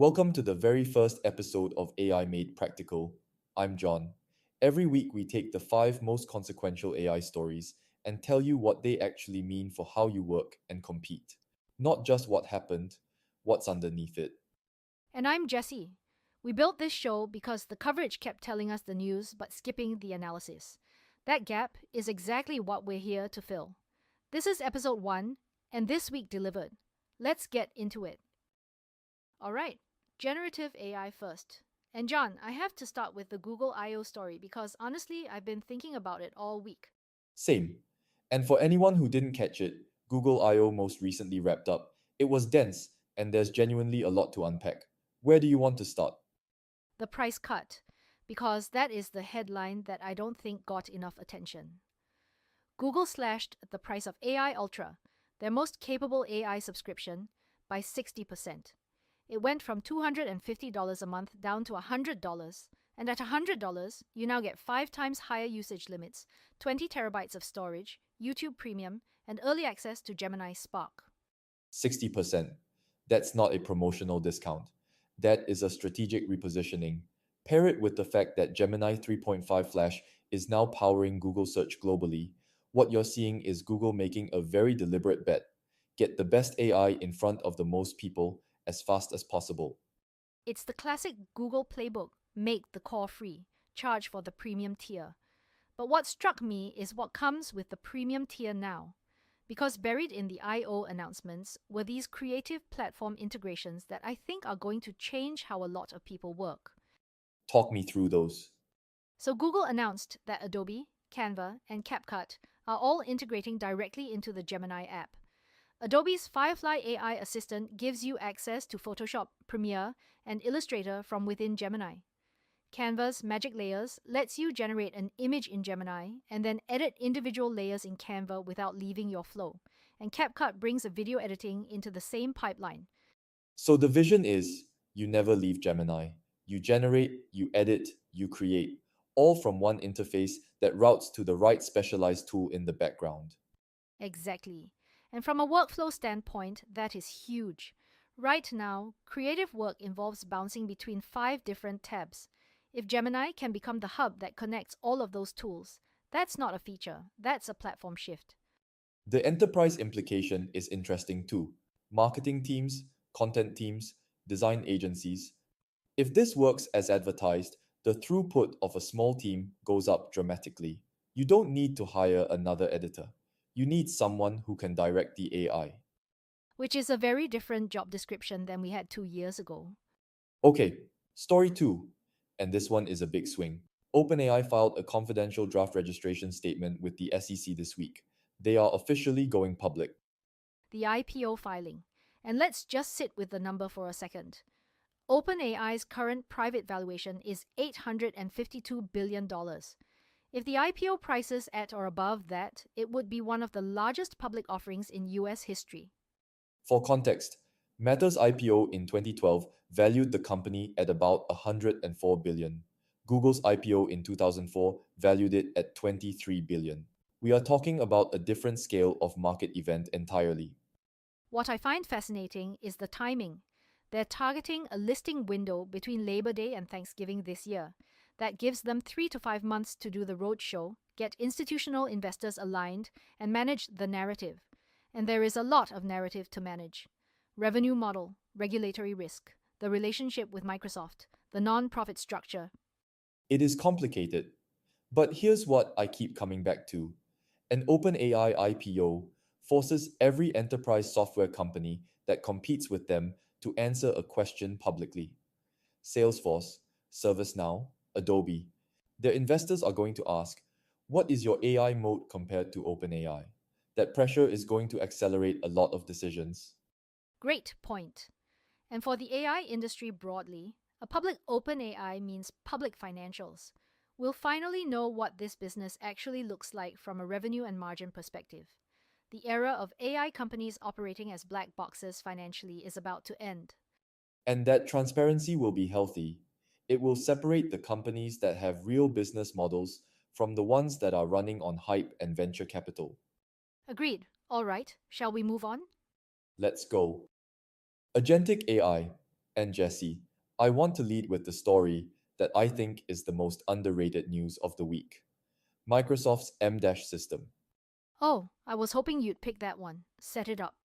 Welcome to the very first episode of AI Made Practical. I'm John. Every week, we take the five most consequential AI stories and tell you what they actually mean for how you work and compete. Not just what happened, what's underneath it. And I'm Jessie. We built this show because the coverage kept telling us the news but skipping the analysis. That gap is exactly what we're here to fill. This is episode 1, and this week delivered. Let's get into it. Alright, generative AI first. And John, I have to start with the Google I.O. story because honestly, I've been thinking about it all week. Same. And for anyone who didn't catch it, Google I.O. most recently wrapped up. It was dense, and there's genuinely a lot to unpack. Where do you want to start? The price cut, because that is the headline that I don't think got enough attention. Google slashed the price of AI Ultra, their most capable AI subscription, by 60%. It went from $250 a month down to $100, and at $100, you now get 5 times higher usage limits, 20 terabytes of storage, YouTube Premium, and early access to Gemini Spark. 60%. That's not a promotional discount. That is a strategic repositioning. Pair it with the fact that Gemini 3.5 Flash is now powering Google search globally. What you're seeing is Google making a very deliberate bet. Get the best AI in front of the most people as fast as possible. It's the classic Google playbook: make the core free, charge for the premium tier. But what struck me is what comes with the premium tier now. Because buried in the I.O. announcements were these creative platform integrations that I think are going to change how a lot of people work. Talk me through those. So Google announced that Adobe, Canva, and CapCut are all integrating directly into the Gemini app. Adobe's Firefly AI assistant gives you access to Photoshop, Premiere, and Illustrator from within Gemini. Canva's Magic Layers lets you generate an image in Gemini and then edit individual layers in Canva without leaving your flow. And CapCut brings a video editing into the same pipeline. So the vision is you never leave Gemini. You generate, you edit, you create, all from one interface that routes to the right specialized tool in the background. Exactly. And from a workflow standpoint, that is huge. Right now, creative work involves bouncing between 5 different tabs. If Gemini can become the hub that connects all of those tools, that's not a feature, that's a platform shift. The enterprise implication is interesting too. Marketing teams, content teams, design agencies. If this works as advertised, the throughput of a small team goes up dramatically. You don't need to hire another editor. You need someone who can direct the AI. Which is a very different job description than we had 2 years ago. Okay, story 2. And this one is a big swing. OpenAI filed a confidential draft registration statement with the SEC this week. They are officially going public. The IPO filing. And let's just sit with the number for a second. OpenAI's current private valuation is $852 billion. If the IPO prices at or above that, it would be one of the largest public offerings in US history. For context, Meta's IPO in 2012 valued the company at about 104 billion. Google's IPO in 2004 valued it at 23 billion. We are talking about a different scale of market event entirely. What I find fascinating is the timing. They're targeting a listing window between Labor Day and Thanksgiving this year. That gives them 3 to 5 months to do the roadshow, get institutional investors aligned, and manage the narrative. And there is a lot of narrative to manage: revenue model, regulatory risk, the relationship with Microsoft, the non-profit structure. It is complicated, but here's what I keep coming back to. An OpenAI IPO forces every enterprise software company that competes with them to answer a question publicly. Salesforce, ServiceNow, Adobe. Their investors are going to ask, what is your AI mode compared to OpenAI? That pressure is going to accelerate a lot of decisions. Great point. And for the AI industry broadly, a public OpenAI means public financials. We'll finally know what this business actually looks like from a revenue and margin perspective. The era of AI companies operating as black boxes financially is about to end. And that transparency will be healthy. It will separate the companies that have real business models from the ones that are running on hype and venture capital. Agreed. All right, shall we move on? Let's go. Agentic AI. And Jesse, I want to lead with the story that I think is the most underrated news of the week: Microsoft's MDASH system. Oh, I was hoping you'd pick that one. Set it up.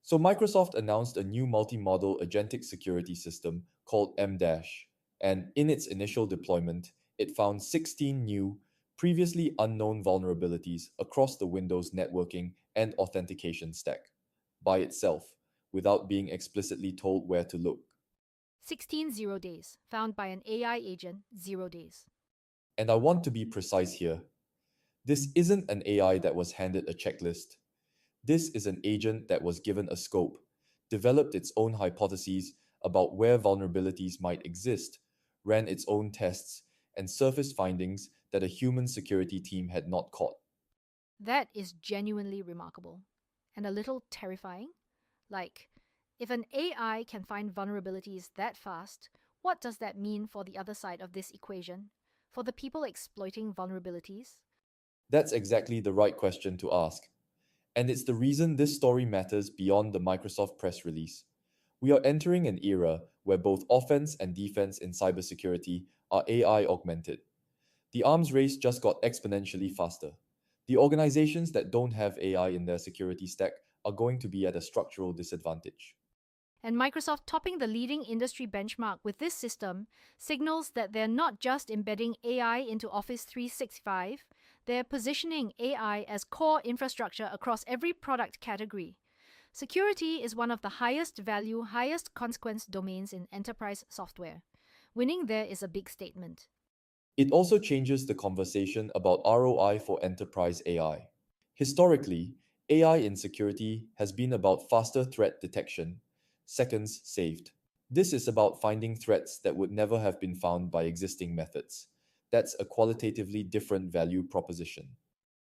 So, Microsoft announced a new multi model agentic security system called MDASH, and in its initial deployment, it found 16 new, previously unknown vulnerabilities across the Windows networking and authentication stack by itself, without being explicitly told where to look. 16 zero days, found by an AI agent, 0 days. And I want to be precise here. This isn't an AI that was handed a checklist. This is an agent that was given a scope, developed its own hypotheses about where vulnerabilities might exist, ran its own tests, and surfaced findings that a human security team had not caught. That is genuinely remarkable. And a little terrifying. Like, if an AI can find vulnerabilities that fast, what does that mean for the other side of this equation? For the people exploiting vulnerabilities? That's exactly the right question to ask. And it's the reason this story matters beyond the Microsoft press release. We are entering an era where both offense and defense in cybersecurity are AI augmented. The arms race just got exponentially faster. The organizations that don't have AI in their security stack are going to be at a structural disadvantage. And Microsoft topping the leading industry benchmark with this system signals that they're not just embedding AI into Office 365, they're positioning AI as core infrastructure across every product category. Security is one of the highest value, highest consequence domains in enterprise software. Winning there is a big statement. It also changes the conversation about ROI for enterprise AI. Historically, AI in security has been about faster threat detection, seconds saved. This is about finding threats that would never have been found by existing methods. That's a qualitatively different value proposition.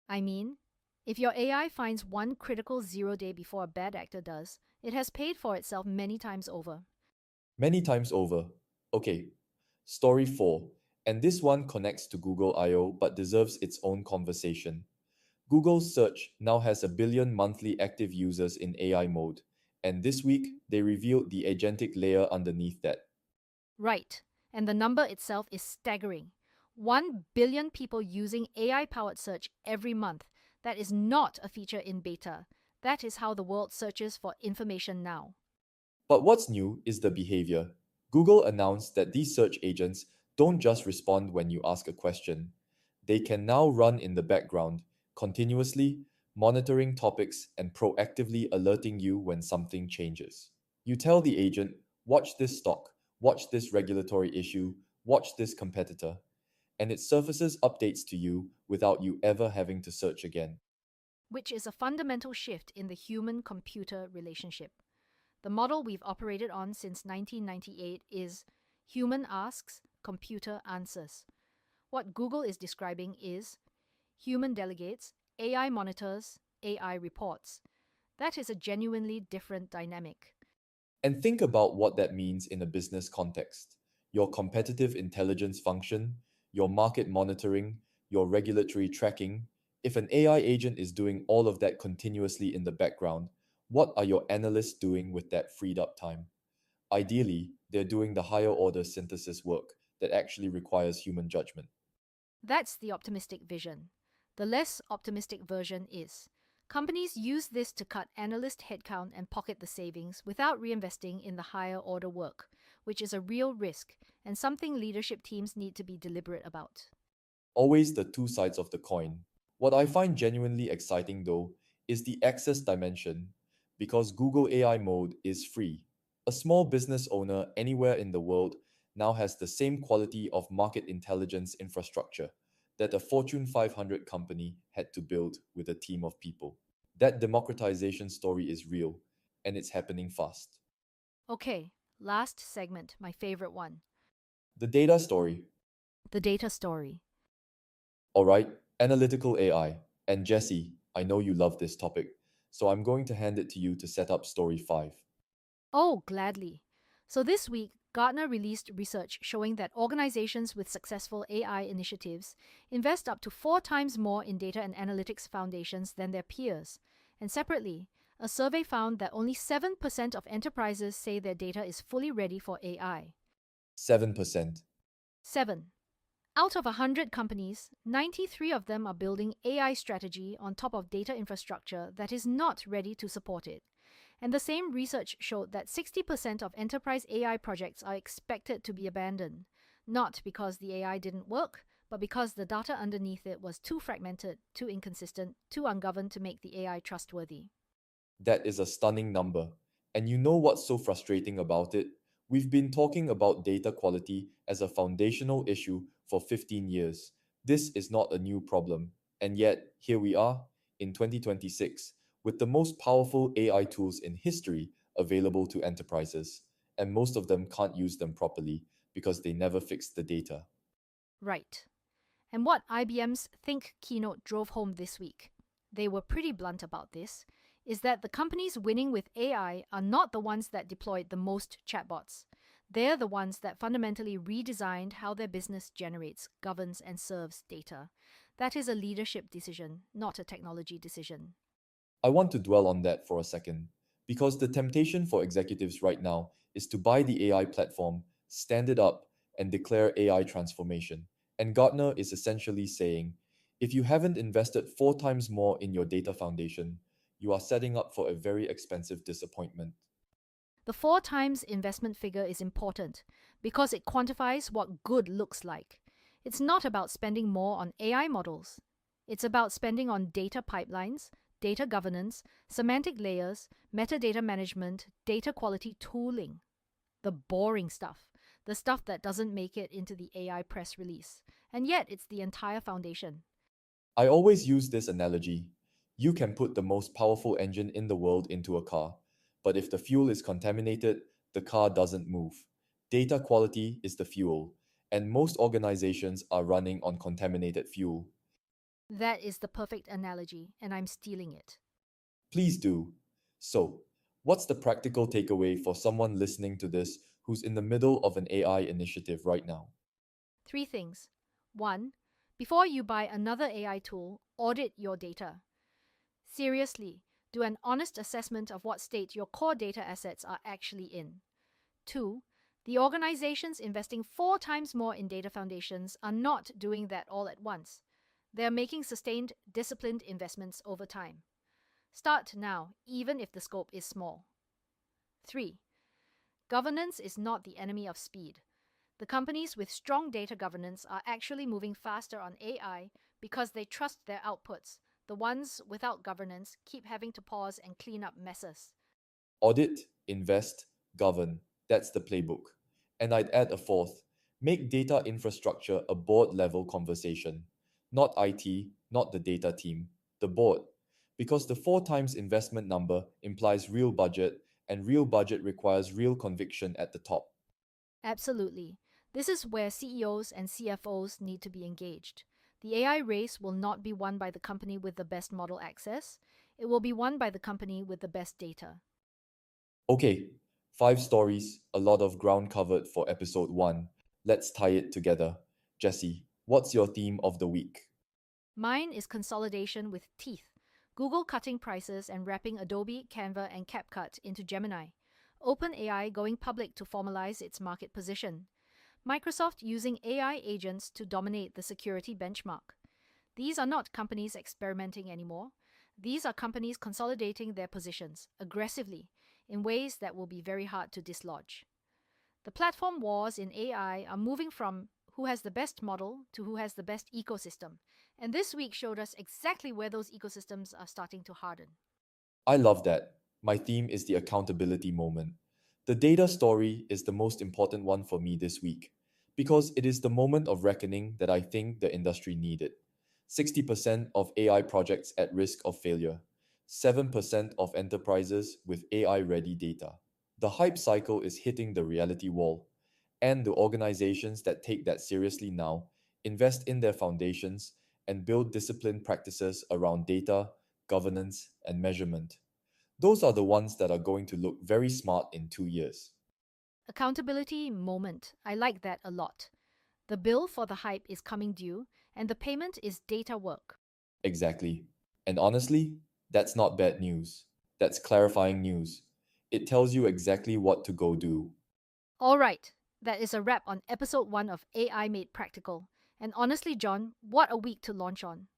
I mean, if your AI finds one critical 0 day before a bad actor does, it has paid for itself many times over. Many times over. Okay, story 4. And this one connects to Google I/O but deserves its own conversation. Google's search now has a billion monthly active users in AI mode, and this week they revealed the agentic layer underneath that. Right, and the number itself is staggering. 1 billion people using AI powered search every month. That is not a feature in beta. That is how the world searches for information now. But what's new is the behavior. Google announced that these search agents don't just respond when you ask a question. They can now run in the background, continuously monitoring topics and proactively alerting you when something changes. You tell the agent, watch this stock, watch this regulatory issue, watch this competitor, and it surfaces updates to you without you ever having to search again. Which is a fundamental shift in the human computer relationship. The model we've operated on since 1998 is human asks, computer answers. What Google is describing is human delegates, AI monitors, AI reports. That is a genuinely different dynamic. And think about what that means in a business context. Your competitive intelligence function, your market monitoring, your regulatory tracking. If an AI agent is doing all of that continuously in the background, what are your analysts doing with that freed up time? Ideally, they're doing the higher order synthesis work that actually requires human judgment. That's the optimistic vision. The less optimistic version is companies use this to cut analyst headcount and pocket the savings without reinvesting in the higher order work, which is a real risk and something leadership teams need to be deliberate about. Always the two sides of the coin. What I find genuinely exciting though is the access dimension, because Google AI Mode is free. A small business owner anywhere in the world now has the same quality of market intelligence infrastructure that a Fortune 500 company had to build with a team of people. That democratization story is real, and it's happening fast. Okay, last segment, my favorite one, The data story. the data story. All right, analytical AI. And Jesse, I know you love this topic, so I'm going to hand it to you to set up story 5. Oh, gladly. So this week, Gartner released research showing that organizations with successful AI initiatives invest up to 4 times more in data and analytics foundations than their peers. And separately, A survey found that only 7% of enterprises say their data is fully ready for AI. 7%. 7. Out of 100 companies, 93 of them are building AI strategy on top of data infrastructure that is not ready to support it. And the same research showed that 60% of enterprise AI projects are expected to be abandoned, not because the AI didn't work, but because the data underneath it was too fragmented, too inconsistent, too ungoverned to make the AI trustworthy. That is a stunning number. And you know what's so frustrating about it? We've been talking about data quality as a foundational issue for 15 years. This is not a new problem. And yet, here we are in 2026 with the most powerful AI tools in history available to enterprises. And most of them can't use them properly because they never fixed the data. Right. And what IBM's Think keynote drove home this week, they were pretty blunt about this, is that the companies winning with AI are not the ones that deployed the most chatbots. They're the ones that fundamentally redesigned how their business generates, governs, and serves data. That is a leadership decision, not a technology decision. I want to dwell on that for a second, because the temptation for executives right now is to buy the AI platform, stand it up, and declare AI transformation. And Gartner is essentially saying if you haven't invested 4 times more in your data foundation, you are setting up for a very expensive disappointment. The 4 times investment figure is important because it quantifies what good looks like. It's not about spending more on AI models. It's about spending on data pipelines, data governance, semantic layers, metadata management, data quality tooling. The boring stuff, the stuff that doesn't make it into the AI press release. And yet, it's the entire foundation. I always use this analogy. You can put the most powerful engine in the world into a car, but if the fuel is contaminated, the car doesn't move. Data quality is the fuel, and most organizations are running on contaminated fuel. That is the perfect analogy, and I'm stealing it. Please do. So, what's the practical takeaway for someone listening to this who's in the middle of an AI initiative right now? 3 things. 1. Before you buy another AI tool, audit your data. Seriously, do an honest assessment of what state your core data assets are actually in. 2. The organizations investing 4 times more in data foundations are not doing that all at once. They are making sustained, disciplined investments over time. Start now, even if the scope is small. 3. Governance is not the enemy of speed. The companies with strong data governance are actually moving faster on AI because they trust their outputs. The ones without governance keep having to pause and clean up messes. Audit, invest, govern. That's the playbook. And I'd add a fourth: make data infrastructure a board level conversation. Not IT, not the data team, the board. Because the 4 times investment number implies real budget, and real budget requires real conviction at the top. Absolutely. This is where CEOs and CFOs need to be engaged. The AI race will not be won by the company with the best model access. It will be won by the company with the best data. Okay, 5 stories, a lot of ground covered for episode 1. Let's tie it together. Jesse, what's your theme of the week? Mine is consolidation with teeth. Google cutting prices and wrapping Adobe, Canva, and CapCut into Gemini. OpenAI going public to formalize its market position. Microsoft using AI agents to dominate the security benchmark. These are not companies experimenting anymore. These are companies consolidating their positions aggressively in ways that will be very hard to dislodge. The platform wars in AI are moving from who has the best model to who has the best ecosystem. And this week showed us exactly where those ecosystems are starting to harden. I love that. My theme is the accountability moment. The data story is the most important one for me this week because it is the moment of reckoning that I think the industry needed. 60% of AI projects at risk of failure, 7% of enterprises with AI ready data. The hype cycle is hitting the reality wall, and the organizations that take that seriously now invest in their foundations and build disciplined practices around data, governance, and measurement. Those are the ones that are going to look very smart in 2 years. Accountability moment. I like that a lot. The bill for the hype is coming due, and the payment is data work. Exactly. And honestly, that's not bad news. That's clarifying news. It tells you exactly what to go do. All right, that is a wrap on episode 1 of AI Made Practical. And honestly, John, what a week to launch on.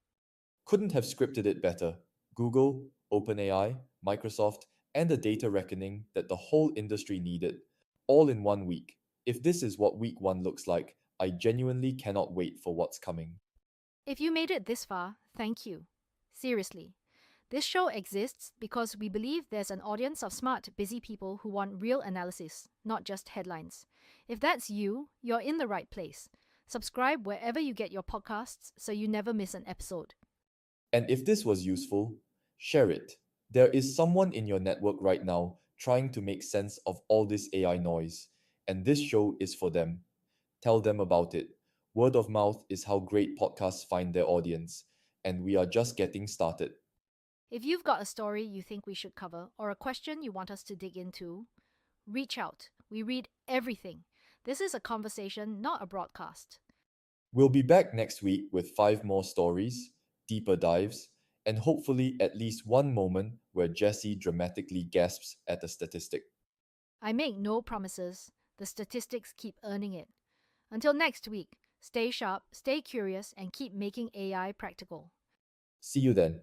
Couldn't have scripted it better. Google, OpenAI, Microsoft, and the data reckoning that the whole industry needed, all in 1 week. If this is what week 1 looks like, I genuinely cannot wait for what's coming. If you made it this far, thank you. Seriously. This show exists because we believe there's an audience of smart, busy people who want real analysis, not just headlines. If that's you, you're in the right place. Subscribe wherever you get your podcasts so you never miss an episode. And if this was useful, share it. There is someone in your network right now trying to make sense of all this AI noise, and this show is for them. Tell them about it. Word of mouth is how great podcasts find their audience, and we are just getting started. If you've got a story you think we should cover or a question you want us to dig into, reach out. We read everything. This is a conversation, not a broadcast. We'll be back next week with 5 more stories, deeper dives, and hopefully at least one moment where Jesse dramatically gasps at a statistic. I make no promises. The statistics keep earning it. Until next week, stay sharp, stay curious, and keep making AI practical. See you then.